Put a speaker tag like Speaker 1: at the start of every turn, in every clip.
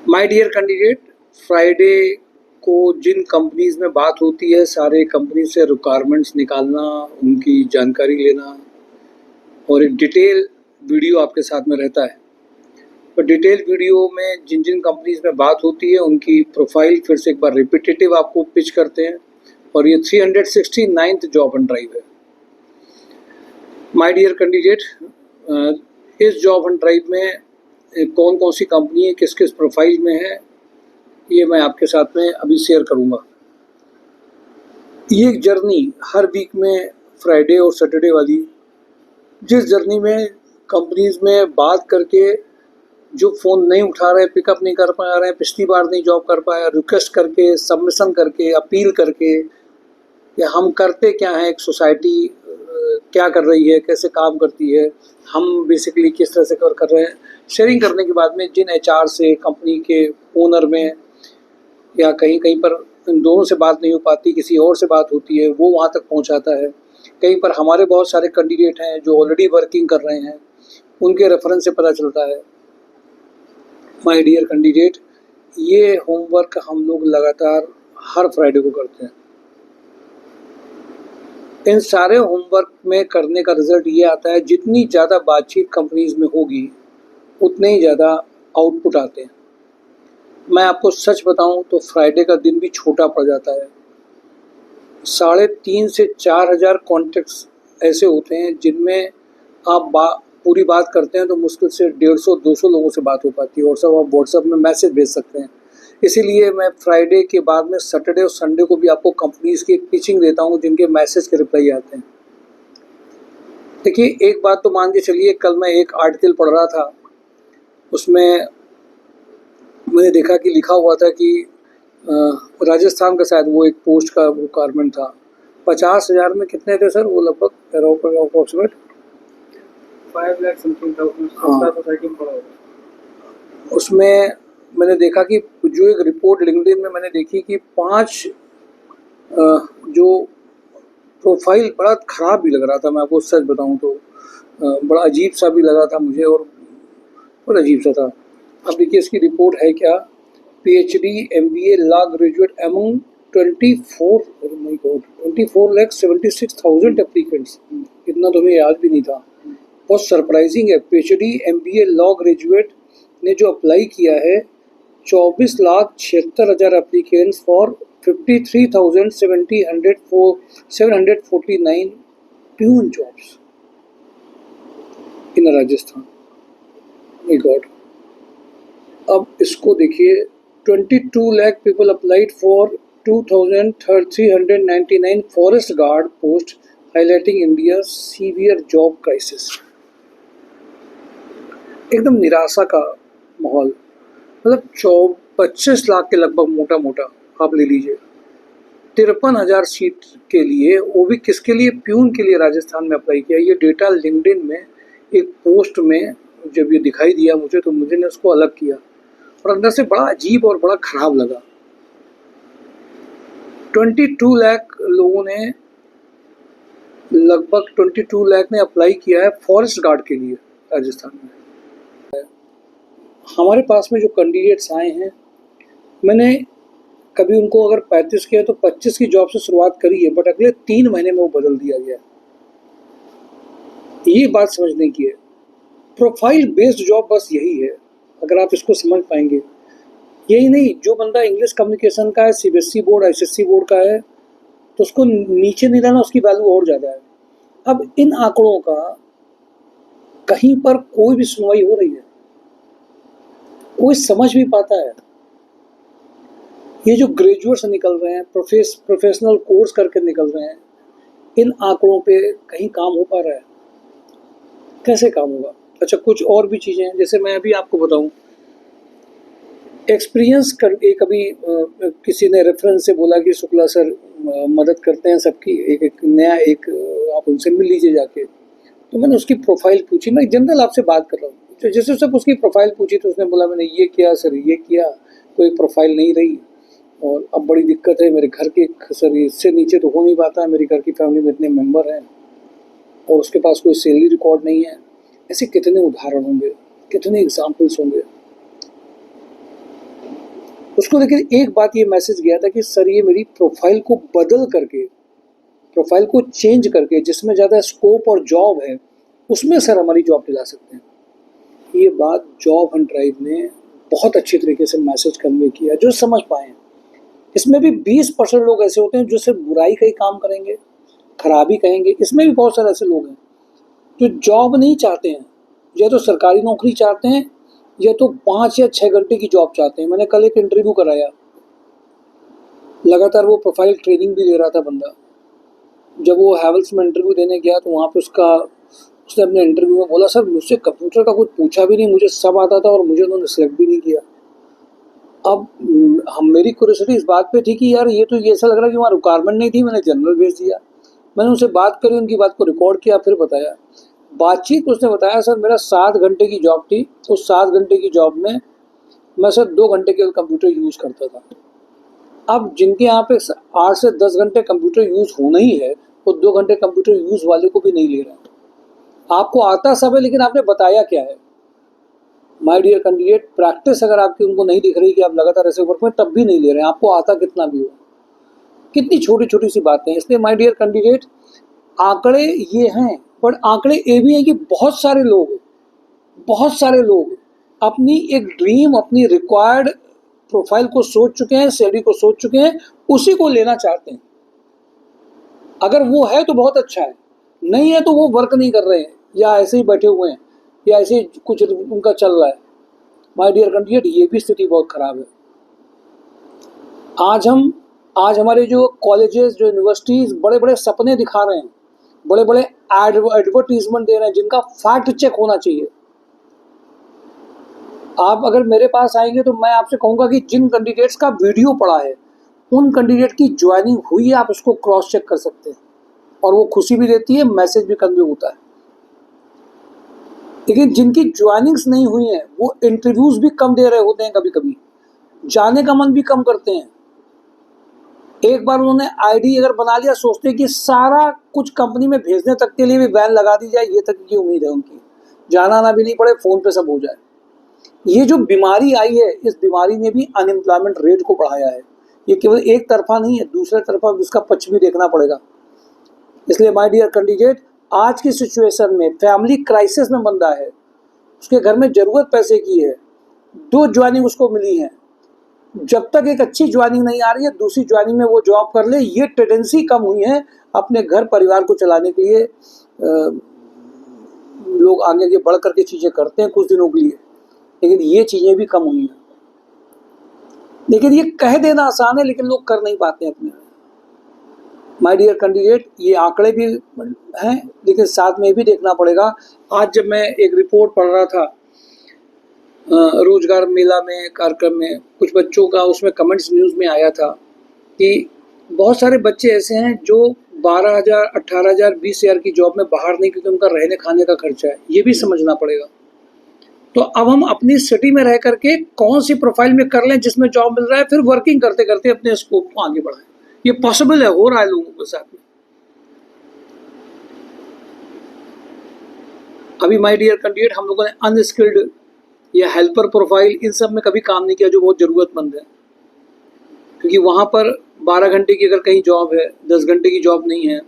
Speaker 1: My dear candidate, Friday को जिन companies में बात होती है सारे कंपनी से रिक्वायरमेंट्स निकालना, उनकी जानकारी लेना और एक डिटेल वीडियो आपके साथ में रहता है। तो डिटेल वीडियो में जिन जिन कंपनीज में बात होती है उनकी प्रोफाइल फिर से एक बार रिपीटेटिव आपको पिच करते हैं और ये 369th जॉब एंड ड्राइव है। माय डियर कैंडिडेट, इस जॉब एंड ड्राइव में कौन कौन सी कंपनी है, किस किस प्रोफाइल में है, ये मैं आपके साथ में अभी शेयर करूंगा। ये जर्नी हर वीक में फ्राइडे और सैटरडे वाली, जिस जर्नी में कंपनीज में बात करके जो फ़ोन नहीं उठा रहे, पिकअप नहीं कर पा रहे हैं, पिछली बार नहीं जॉब कर पाया, रिक्वेस्ट करके, सबमिशन करके, अपील करके, या हम करते क्या हैं, एक सोसाइटी क्या कर रही है, कैसे काम करती है, हम बेसिकली किस तरह से कर रहे हैं, शेयरिंग करने के बाद में जिन एचआर से, कंपनी के ओनर में या कहीं कहीं पर इन दोनों से बात नहीं हो पाती, किसी और से बात होती है, वो वहाँ तक पहुँचाता है। कहीं पर हमारे बहुत सारे कैंडिडेट हैं जो ऑलरेडी वर्किंग कर रहे हैं, उनके रेफरेंस से पता चलता है। माय डियर कैंडिडेट, ये होमवर्क हम लोग लगातार हर फ्राइडे को करते हैं। इन सारे होमवर्क में करने का रिजल्ट ये आता है, जितनी ज़्यादा बातचीत कंपनीज में होगी उतने ही ज़्यादा आउटपुट आते हैं। मैं आपको सच बताऊं तो फ्राइडे का दिन भी छोटा पड़ जाता है। 3,500 से 4,000 कॉन्टेक्ट्स ऐसे होते हैं जिनमें आप पूरी बात करते हैं तो मुश्किल से 150-200 लोगों से बात हो पाती है और सब आप व्हाट्सएप में मैसेज भेज सकते हैं। इसीलिए मैं फ्राइडे के बाद में सैटरडे और संडे को भी आपको कंपनीज की एक पिचिंग देता हूँ जिनके मैसेज के रिप्लाई आते हैं। देखिए, एक बात तो मान के चलिए, कल मैं एक आर्टिकल पढ़ रहा था, उसमें मैंने देखा कि लिखा हुआ था कि राजस्थान का शायद वो एक पोस्ट का रिक्वायरमेंट था। 50,000 में कितने थे सर वो, लगभग अप्रोक्सीमेट
Speaker 2: 5 लाख समथिंग था उसमें। हाँ, सोसाइटी में पड़ा होगा।
Speaker 1: उसमें मैंने देखा कि जो एक रिपोर्ट लिंक्डइन में मैंने देखी कि 5 जो प्रोफाइल, बड़ा ख़राब भी लग रहा था, मैं आपको सच बताऊं तो बड़ा अजीब सा भी लगा था मुझे और बड़ा अजीब सा था। अब देखिए इसकी रिपोर्ट है क्या, PhD MBA law graduate among 24,76,000 applicants. इतना तो हमें याद भी नहीं था, बहुत सरप्राइजिंग है। PhD MBA लॉ ग्रेजुएट ने जो अप्लाई किया है 24,76,000 applicants for 53,749 peon jobs in Rajasthan. My God. अब इसको देखिए, 22 lakh people applied for 2,399 forest guard post, highlighting India severe job crisis. एकदम निराशा का माहौल। मतलब 25 लाख के लगभग मोटा मोटा आप ले लीजिए। 53,000 सीट के लिए, वो भी किसके लिए, प्यून के लिए राजस्थान में अप्लाई किया। ये डेटा लिंक्डइन में एक पोस्ट में जब ये दिखाई दिया मुझे तो मुझे ने उसको अलग किया और अंदर से बड़ा अजीब और बड़ा खराब लगा। 22 लाख लोगों ने, लगभग 22 लाख ने अप्लाई किया है फॉरेस्ट गार्ड के लिए राजस्थान में। हमारे पास में जो कैंडिडेट्स आए हैं, मैंने कभी उनको अगर 35 किया तो 25 की जॉब से शुरुआत करी है, बट अगले 3 महीने में वो बदल दिया गया। ये बात समझने की है। प्रोफाइल बेस्ड जॉब बस यही है, अगर आप इसको समझ पाएंगे। यही नहीं, जो बंदा इंग्लिश कम्युनिकेशन का है, CBSE बोर्ड, ICSE बोर्ड का है, तो उसको नीचे नहीं लाना, उसकी वैल्यू और ज़्यादा है। अब इन आंकड़ों का कहीं पर कोई भी सुनवाई हो रही है, कोई समझ भी पाता है? ये जो ग्रेजुएट्स निकल रहे हैं, प्रोफेशनल कोर्स करके निकल रहे हैं, इन आंकड़ों पे कहीं काम हो पा रहा है? कैसे काम होगा? अच्छा, कुछ और भी चीज़ें हैं, जैसे मैं अभी आपको बताऊं, एक्सपीरियंस कर एक अभी किसी ने रेफरेंस से बोला कि शुक्ला सर मदद करते हैं सबकी, एक नया आप उनसे मिल लीजिए जाके। तो मैंने उसकी प्रोफाइल पूछी, मैं जनरल आपसे बात कर रहा हूँ, तो जैसे सब उसकी प्रोफाइल पूछी तो उसने बोला मैंने ये किया सर, ये किया, कोई प्रोफाइल नहीं रही और अब बड़ी दिक्कत है मेरे घर के, सर इससे नीचे तो हो नहीं पाता है, मेरी घर की फैमिली में इतने मेंबर हैं और उसके पास कोई सैलरी रिकॉर्ड नहीं है। ऐसे कितने उदाहरण होंगे, कितने एग्जाम्पल्स होंगे। उसको लेकिन एक बात ये मैसेज गया था कि सर ये मेरी प्रोफाइल को बदल करके, प्रोफाइल को चेंज करके जिसमें ज़्यादा स्कोप और जॉब है उसमें सर हमारी जॉब दिला सकते हैं। ये बात जॉब हंट ड्राइव ने बहुत अच्छी तरीके से मैसेज कन्वे किया, जो समझ पाए। इसमें भी 20% लोग ऐसे होते हैं जो सिर्फ बुराई का ही काम करेंगे, खराबी कहेंगे। इसमें भी बहुत सारे ऐसे लोग हैं जो जॉब नहीं चाहते हैं, या तो सरकारी नौकरी चाहते हैं या तो 5 या 6 घंटे की जॉब चाहते हैं। मैंने कल एक इंटरव्यू कराया, लगातार वो प्रोफाइल ट्रेनिंग भी ले रहा था बंदा। जब वो हैवल्स में इंटरव्यू देने गया तो वहाँ पे उसने अपने इंटरव्यू में बोला, सर मुझसे कंप्यूटर का कुछ पूछा भी नहीं, मुझे सब आता था और मुझे उन्होंने सेलेक्ट भी नहीं किया। अब मेरी क्यूरियोसिटी इस बात पे थी कि यार ये तो ये ऐसा लग रहा है कि वहाँ रिक्वायरमेंट नहीं थी, मैंने जनरल भेज दिया। मैंने उनसे बात करी, उनकी बात को रिकॉर्ड किया, फिर बताया। बातचीत उसने बताया, सर मेरा 7 घंटे की जॉब थी, उस 7 घंटे की जॉब में मैं सर 2 घंटे केवल कंप्यूटर यूज़ करता था। अब जिनके यहाँ पे 8 से 10 घंटे कंप्यूटर यूज़ होना ही है, वो 2 घंटे कंप्यूटर यूज़ वाले को भी नहीं ले रहे हैं। आपको आता सब है, लेकिन आपने बताया क्या है? माय डियर कैंडिडेट, प्रैक्टिस अगर आपकी उनको नहीं दिख रही कि आप लगातार ऐसे वर्क में, तब भी नहीं ले रहे हैं, आपको आता कितना भी हो। कितनी छोटी छोटी सी बातें हैं। इसलिए माय डियर कैंडिडेट, आंकड़े ये हैं, पर आंकड़े ये भी हैं कि बहुत सारे लोग अपनी एक ड्रीम, अपनी रिक्वायर्ड प्रोफाइल को सोच चुके हैं, सैलरी को सोच चुके हैं, उसी को लेना चाहते हैं। अगर वो है तो बहुत अच्छा है, नहीं है तो वो वर्क नहीं कर रहे हैं, या ऐसे ही बैठे हुए हैं, या ऐसे ही कुछ उनका चल रहा है। माय डियर कैंडिडेट, ये भी स्थिति बहुत खराब है। आज हमारे जो कॉलेजेस, जो यूनिवर्सिटीज़ बड़े बड़े सपने दिखा रहे हैं, बड़े बड़े एडवर्टीजमेंट दे रहे हैं, जिनका फैक्ट चेक होना चाहिए। आप अगर मेरे पास आएंगे तो मैं आपसे कहूँगा कि जिन कैंडिडेट्स का वीडियो पड़ा है, उन कैंडिडेट की ज्वाइनिंग हुई है, आप उसको क्रॉस चेक कर सकते हैं, और वो खुशी भी देती है, मैसेज भी कन्वे होता है। लेकिन जिनकी ज्वाइनिंग्स नहीं हुई हैं, वो इंटरव्यूज़ भी कम दे रहे होते हैं, कभी कभी जाने का मन भी कम करते हैं। एक बार उन्होंने आईडी अगर बना लिया, सोचते हैं कि सारा कुछ कंपनी में भेजने तक के लिए भी बैन लगा दी जाए, ये तक की उम्मीद है उनकी, जाना ना भी नहीं पड़े, फ़ोन पे सब हो जाए। ये जो बीमारी आई है, इस बीमारी ने भी अनएम्प्लॉयमेंट रेट को बढ़ाया है। ये केवल एक तरफा नहीं है, दूसरे तरफा उसका पक्ष भी देखना पड़ेगा। इसलिए माय डियर कैंडिडेट, आज की सिचुएशन में फैमिली क्राइसिस में बंदा है, उसके घर में ज़रूरत पैसे की है, 2 ज्वाइनिंग उसको मिली है, जब तक एक अच्छी ज्वाइनिंग नहीं आ रही है, दूसरी ज्वाइनिंग में वो जॉब कर ले, ये टेंडेंसी कम हुई है अपने घर परिवार को चलाने के लिए। लोग आगे बढ़ करके चीज़ें करते हैं कुछ दिनों के लिए, लेकिन ये चीज़ें भी कम हुई हैं। लेकिन ये कह देना आसान है, लेकिन लोग कर नहीं पाते हैं अपने। माय डियर कैंडिडेट, ये आंकड़े भी हैं, लेकिन साथ में भी देखना पड़ेगा। आज जब मैं एक रिपोर्ट पढ़ रहा था रोजगार मेला में, कार्यक्रम में, कुछ बच्चों का उसमें कमेंट्स न्यूज़ में आया था कि बहुत सारे बच्चे ऐसे हैं जो 12,000, 18,000, 20,000 की जॉब में बाहर नहीं, क्योंकि उनका रहने खाने का खर्चा है। ये भी समझना पड़ेगा। तो अब हम अपनी सिटी में रह करके कौन सी प्रोफाइल में कर लें जिसमें जॉब मिल रहा है, फिर वर्किंग करते करते अपने स्कोप को आगे बढ़ाएं। ये पॉसिबल है, हो रहा है लोगों के साथ में। अभी माय डियर कैंडिडेट, हम लोगों ने अनस्किल्ड या हेल्पर प्रोफाइल, इन सब में कभी काम नहीं किया जो बहुत ज़रूरतमंद है, क्योंकि वहाँ पर 12 घंटे की अगर कहीं जॉब है, 10 घंटे की जॉब नहीं है,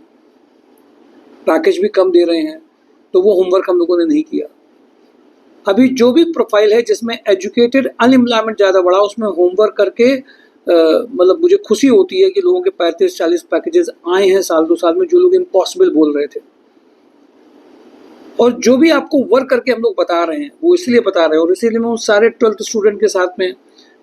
Speaker 1: पैकेज भी कम दे रहे हैं, तो वो होमवर्क हम लोगों ने नहीं किया। अभी जो भी प्रोफाइल है जिसमें एजुकेटेड अनएम्प्लॉयमेंट ज़्यादा बढ़ा, उसमें होमवर्क करके मतलब मुझे खुशी होती है कि लोगों के 35-40 पैकेजेस आए हैं साल 2 साल में, जो लोग इम्पॉसिबल बोल रहे थे। और जो भी आपको वर्क करके हम लोग बता रहे हैं, वो इसलिए बता रहे हैं, और इसीलिए मैं उन सारे 12th स्टूडेंट के साथ में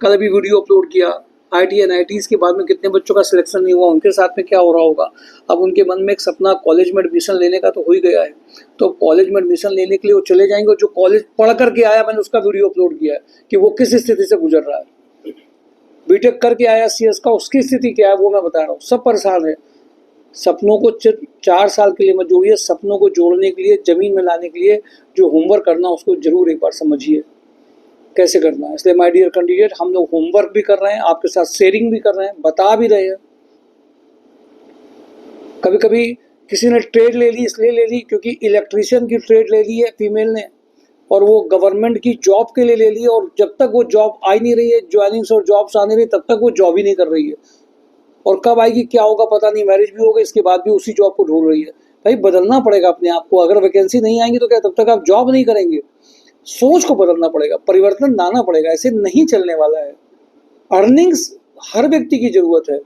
Speaker 1: कल अभी वीडियो अपलोड किया। IT NITs के बाद में कितने बच्चों का सिलेक्शन नहीं हुआ, उनके साथ में क्या हो रहा होगा। अब उनके मन में एक सपना कॉलेज में एडमिशन लेने का तो हो ही गया है, तो कॉलेज में एडमिशन लेने के लिए वो चले जाएंगे, और जो कॉलेज पढ़ करके आया, मैंने उसका वीडियो अपलोड किया है कि वो किस स्थिति से गुजर रहा है। बीटेक करके आया CS का, उसकी स्थिति क्या है वो मैं बता रहा हूँ। सब परेशान है। सपनों को 4 साल के लिए मत जोड़िए, सपनों को जोड़ने के लिए, ज़मीन में लाने के लिए जो होमवर्क करना, उसको ज़रूर एक बार समझिए कैसे करना है। इसलिए माय डियर कैंडिडेट, हम लोग होमवर्क भी कर रहे हैं, आपके साथ शेयरिंग भी कर रहे हैं, बता भी रहे हैं। कभी कभी किसी ने ट्रेड ले ली, इसलिए ले ली क्योंकि इलेक्ट्रीशियन की ट्रेड ले ली है फीमेल ने, और वो गवर्नमेंट की जॉब के लिए ले ली, और जब तक वो जॉब आ ही नहीं रही है, ज्वाइनिंग्स और जॉब्स आने रही, तब तक वो जॉब ही नहीं कर रही है। और कब आएगी क्या होगा पता नहीं, मैरिज भी होगा इसके बाद भी उसी जॉब को ढूंढ रही है। भाई बदलना पड़ेगा अपने आप को। अगर वैकेंसी नहीं आएंगी तो क्या तब तक आप जॉब नहीं करेंगे? सोच को बदलना पड़ेगा, परिवर्तन लाना पड़ेगा, ऐसे नहीं चलने वाला है। अर्निंग्स हर व्यक्ति की जरूरत है,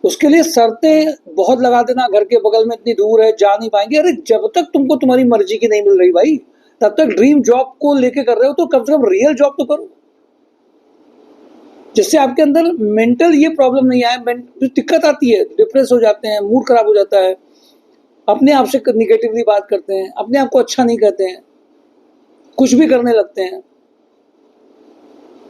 Speaker 1: उसके लिए शर्तें बहुत लगा देना, घर के बगल में इतनी दूर है जा नहीं पाएंगे। अरे जब तक तुमको तुम्हारी मर्जी की नहीं मिल रही भाई, तब तक ड्रीम जॉब को लेके कर रहे हो तो कम से कम रियल जॉब तो करो, जिससे आपके अंदर मेंटल ये प्रॉब्लम नहीं आए। जो दिक्कत आती है, डिप्रेस हो जाते हैं, मूड खराब हो जाता है, अपने आप से निगेटिवली बात करते हैं, अपने आप को अच्छा नहीं कहते हैं, कुछ भी करने लगते हैं।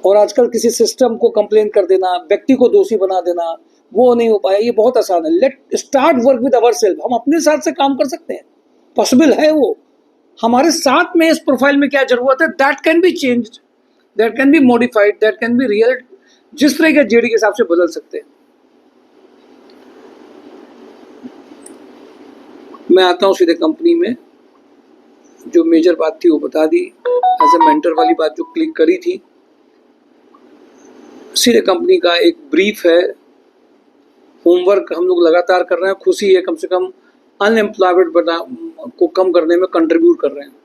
Speaker 1: और आजकल किसी सिस्टम को कंप्लेन कर देना, व्यक्ति को दोषी बना देना, वो नहीं हो पाया, ये बहुत आसान है। Let start work with our self. हम अपने साथ से काम कर सकते हैं, पॉसिबल है वो। हमारे साथ में इस प्रोफाइल में क्या जरूरत है, that can be changed, that can be modified, that can be real. जिस तरह के जेडी के हिसाब से बदल सकते हैं। मैं आता हूँ सीधे कंपनी में। जो मेजर बात थी वो बता दी, एज ए मेंटर वाली बात जो क्लिक करी थी। सीधे कंपनी का एक ब्रीफ है, होमवर्क हम लोग लगातार कर रहे हैं। खुशी है, कम से कम अनएम्प्लॉयमेंट को कम करने में कंट्रीब्यूट कर रहे हैं।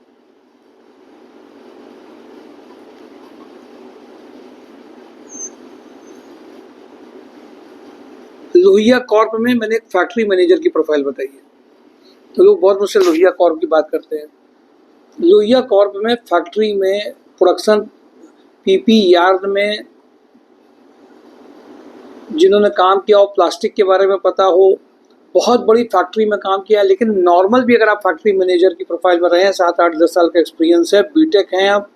Speaker 1: लोहिया कॉर्प में मैंने एक फैक्ट्री मैनेजर की प्रोफाइल बताई है, तो लोग बहुत मुझसे लोहिया कॉर्प की बात करते हैं। लोहिया कॉर्प में फैक्ट्री में प्रोडक्शन पीपी यार्ड में जिन्होंने काम किया हो, प्लास्टिक के बारे में पता हो, बहुत बड़ी फैक्ट्री में काम किया है। लेकिन नॉर्मल भी अगर आप फैक्ट्री मैनेजर की प्रोफाइल में रहे हैं, 7, 8, 10 साल का एक्सपीरियंस है, बीटेक हैं आप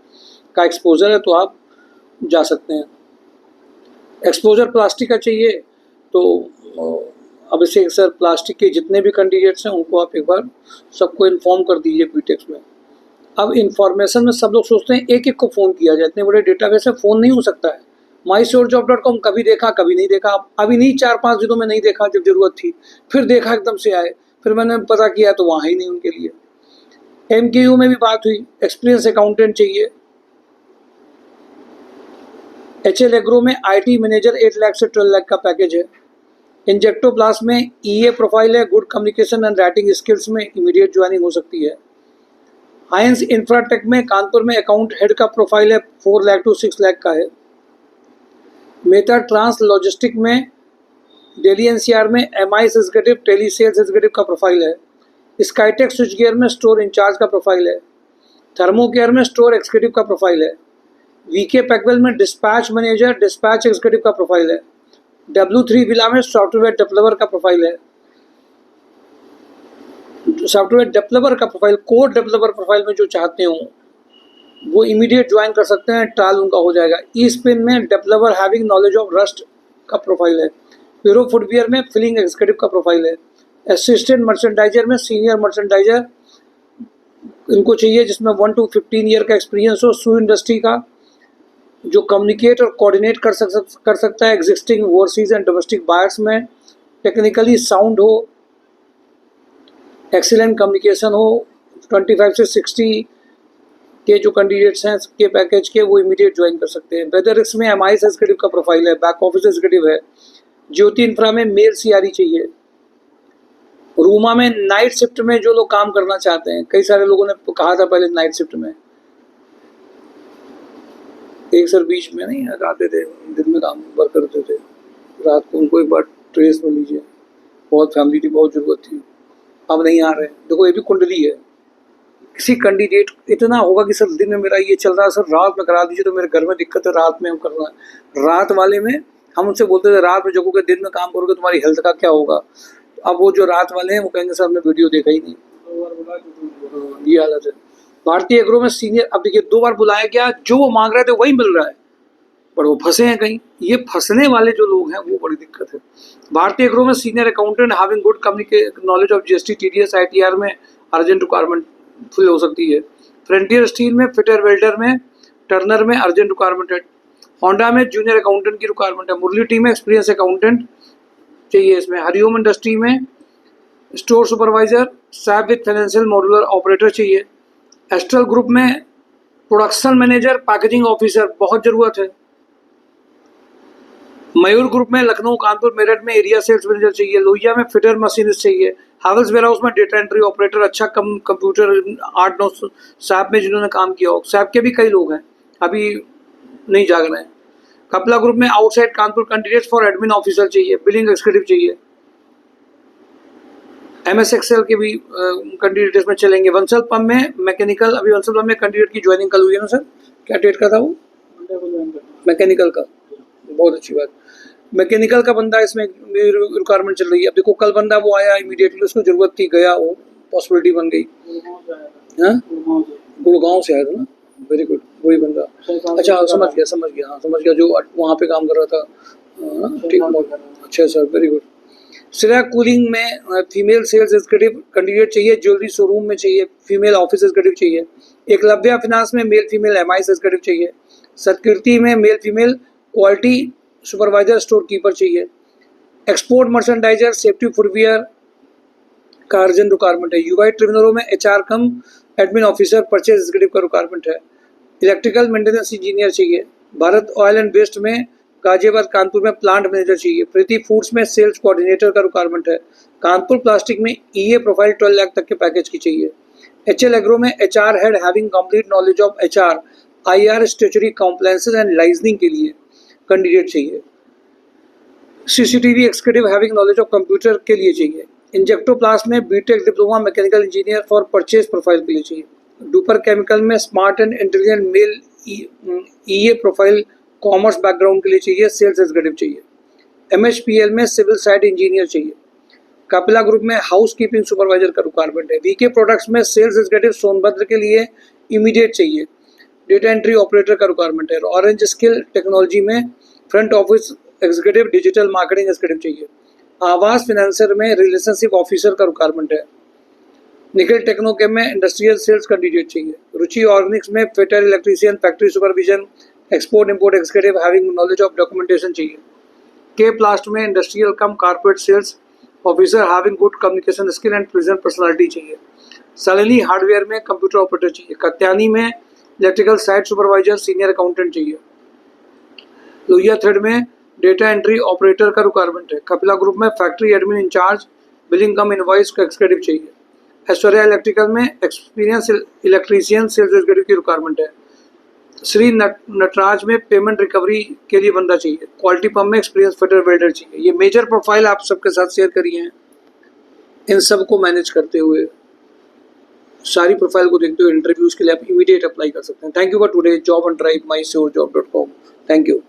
Speaker 1: का एक्सपोजर है, तो आप जा सकते हैं। एक्सपोजर प्लास्टिक का चाहिए तो अभिषेक सर प्लास्टिक के जितने भी कैंडिडेट्स हैं उनको आप एक बार सबको इन्फॉर्म कर दीजिए बीटेक्स में। अब इन्फॉर्मेशन में सब लोग सोचते हैं एक एक को फ़ोन किया जाए, इतने बड़े डेटाबेस में फ़ोन नहीं हो सकता है। MySureJob.com कभी देखा कभी नहीं देखा, अभी नहीं 4-5 दिनों में नहीं देखा जब जरूरत थी, फिर देखा एकदम से आए, फिर मैंने पता किया तो वहाँ ही नहीं उनके लिए। MKU में भी बात हुई, एक्सपीरियंस अकाउंटेंट चाहिए। HL एग्रो में IT मैनेजर 8 लाख से 12 लाख का पैकेज है। इंजेक्टोप्लास्ट में EA प्रोफाइल है, good communication and writing skills में इमीडिएट ज्वाइनिंग हो सकती है। हाइंस इंफ्राटेक में कानपुर में अकाउंट हेड का प्रोफाइल है, 4 लाख टू 6 लाख का है। मेटा ट्रांस लॉजिस्टिक में दिल्ली NCR में MI executive tele sales executive का प्रोफाइल है। स्काईटेक स्विच गियर में स्टोर इंचार्ज का प्रोफाइल है। थर्मोकेयर में स्टोर एग्जीक्यूटिव का प्रोफाइल है। VK पैकवेल में डिस्पैच मैनेजर डिस्पैच एग्जीक्यूटिव का प्रोफाइल है। W3 विला में सॉफ्टवेयर डेवलपर का प्रोफाइल है। सॉफ्टवेयर डेवलपर का प्रोफाइल, कोड डेवलपर प्रोफाइल में जो चाहते हो वो इमीडिएट ज्वाइन कर सकते हैं, ट्रायल उनका हो जाएगा। E-स्पिन में developer having knowledge of rust का प्रोफाइल है। हीरो फुटवियर में फिलिंग एग्जीक्यूटिव का प्रोफाइल है। असिस्टेंट मर्चेंडाइजर में सीनियर मर्चेंडाइजर इनको चाहिए जिसमें 1 to 15 ईयर का एक्सपीरियंस हो। शू इंडस्ट्री का जो कम्युनिकेट और कोऑर्डिनेट कर सकता है existing overseas and domestic buyers में, टेक्निकली साउंड हो, एक्सीलेंट कम्युनिकेशन हो। 25 से 60 के जो कैंडिडेट्स हैं के पैकेज के वो इमीडिएट ज्वाइन कर सकते हैं। वेदरिक्स में MI एग्जीक्यूटिव का प्रोफाइल है, बैक ऑफिस एग्जीक्यूटिव है। ज्योति इंफ्रा में मेल CRE चाहिए। रूमा में नाइट शिफ्ट में जो लोग काम करना चाहते हैं, कई सारे लोगों ने कहा था पहले नाइट शिफ्ट में, एक सर बीच में नहीं आते थे, दिन में काम वर्क करते थे, रात को उनको एक बार ट्रेस में लीजिए, बहुत फैमिली की बहुत ज़रूरत थी, अब नहीं आ रहे। देखो ये भी कुंडली है। किसी कैंडिडेट इतना होगा कि सर दिन में मेरा ये चल रहा है, सर रात में करा दीजिए, तो मेरे घर में दिक्कत है, रात में हम करना है। रात वाले में हम उनसे बोलते थे रात में जगोगे दिन में काम करोगे तुम्हारी हेल्थ का क्या होगा। अब वो जो रात वाले हैं वो कहेंगे सर हमने वीडियो देखा ही नहीं, ये हालत है। भारतीय एग्रो में सीनियर, अब देखिए 2 बार बुलाया गया, जो वो मांग रहे थे वही मिल रहा है, पर वो फंसे हैं कहीं। ये फंसने वाले जो लोग हैं वो बड़ी दिक्कत है। भारतीय एग्रो में senior accountant having good knowledge of GST TDS ITR में अर्जेंट रिक्वायरमेंट फुल हो सकती है। फ्रंटियर स्टील में फिटर वेल्डर में टर्नर में अर्जेंट रिक्वायरमेंट है। होंडा में जूनियर अकाउंटेंट की रिक्वायरमेंट है। मुरली टी में एक्सपीरियंस अकाउंटेंट चाहिए इसमें। हरिओम इंडस्ट्री में store supervisor, SAP with financial modular operator चाहिए। एस्ट्रल ग्रुप में प्रोडक्शन मैनेजर, पैकेजिंग ऑफिसर बहुत ज़रूरत है। मयूर ग्रुप में लखनऊ, कानपुर, मेरठ में एरिया सेल्स मैनेजर चाहिए। लोहिया में फिटर मशीनिस्ट चाहिए। हावेल्स वेयरहाउस में डेटा एंट्री ऑपरेटर, अच्छा कंप्यूटर 8-9 सैप में जिन्होंने काम किया हो। सैप के भी कई लोग हैं, अभी नहीं जाग रहे हैं। कपला ग्रुप में outside Kanpur candidates for admin officer चाहिए। बिलिंग एग्जीक्यूटिव चाहिए। MS एक्सेल के भी कैंडिडेट्स में चलेंगे। वंसल पंप में मैकेनिकल, अभी वंसल पंप में कैंडिडेट की ज्वाइनिंग कल हुई है ना सर? क्या डेट का था वो? मैकेनिकल का, बहुत अच्छी बात। मैकेनिकल का बंदा इसमें रिक्वायरमेंट चल रही है। अब देखो कल बंदा वो आया इमीडिएटली, उसको जरूरत थी, गया, वो पॉसिबिलिटी बन गई। हाँ, गुड़गांव से आया था ना? वेरी गुड, वही बंदा। अच्छा समझ गया, हाँ समझ गया, जो वहाँ पे काम कर रहा था। ठीक, अच्छा sir, very good. Shreya cooling में फीमेल सेल्स एग्जीक्यूटिव कैंडिडेट चाहिए। ज्वेलरी शोरूम में चाहिए, फीमेल ऑफिस एग्जीक्यूटिव चाहिए। एकलव्या फाइनेंस में मेल फीमेल MIS एग्जीक्यूटिव चाहिए। सत्कीर्ति में male female quality supervisor store keeper चाहिए। एक्सपोर्ट मर्चेंडाइजर सेफ्टी फुटवियर का अर्जेंट रिक्वायरमेंट है। UI ट्रिब्यूनलों में HR कम एडमिन ऑफिसर परचेज एग्जीक्यूटिव का रिक्वायरमेंट है। इलेक्ट्रिकल मेंटेनेंस इंजीनियर चाहिए। भारत ऑयल एंड वेस्ट में गाजियाबाद, कानपुर में प्लांट मैनेजर चाहिए। प्रीति फूड्स में सेल्स कोऑर्डिनेटर का रिक्वायरमेंट है। कानपुर प्लास्टिक में EA प्रोफाइल 12 लाख तक के पैकेज की चाहिए। HL एग्रो में HR head having complete knowledge of HR, IR, statutory compliances and liaisoning के लिए कैंडिडेट चाहिए। CCTV executive having knowledge of computer के लिए चाहिए। इंजेक्टोप्लास्ट में BTech diploma mechanical engineer for purchase profile के लिए चाहिए। डुपर केमिकल में smart and intelligent mail EA profile commerce background के लिए चाहिए। सेल्स एग्जीक्यूटिव चाहिए। MHPL में सिविल साइट इंजीनियर चाहिए। कपिला ग्रुप में हाउस कीपिंग सुपरवाइजर का रिक्वायरमेंट है। VK प्रोडक्ट्स में सेल्स एग्जीक्यूटिव सोनभद्र के लिए इमीडिएट चाहिए। डेटा एंट्री ऑपरेटर का रिक्वायरमेंट है। ऑरेंज स्किल टेक्नोलॉजी में front office executive, digital marketing executive चाहिए। आवास फाइनेंसर में रिलेशनशिप ऑफिसर का रिक्वायरमेंट है। निखिल टेक्नोकेम में इंडस्ट्रियल सेल्स कैंडिडेट चाहिए। रुचि ऑर्गेनिक्स में fitter electrician, factory supervision, export import executive having knowledge of documentation चाहिए। के प्लास्ट में industrial cum corporate sales officer having good communication skill and present personality चाहिए। सलेली hardware में computer operator चाहिए। कत्यानी में electrical site supervisor, senior accountant चाहिए। Lohia thread में data entry operator का रिक्वायरमेंट है। कपिला ग्रुप में factory admin incharge, billing cum invoice का एग्जीक्यूटिव चाहिए। ऐश्वर्या इलेक्ट्रिकल में एक्सपीरियंस इलेक्ट्रीशियन सेल्स एग्जीक्यूटिव की रिक्वायरमेंट है। श्री नटराज में पेमेंट रिकवरी के लिए बंदा चाहिए। क्वालिटी पंप में एक्सपीरियंस फिटर वेल्डर चाहिए। ये मेजर प्रोफाइल आप सबके साथ शेयर करी हैं। इन सब को मैनेज करते हुए, सारी प्रोफाइल को देखते हुए इंटरव्यूज के लिए आप इमीडिएट अप्लाई कर सकते हैं। Thank you for today. Job on drive, mysurjob.com। Thank you.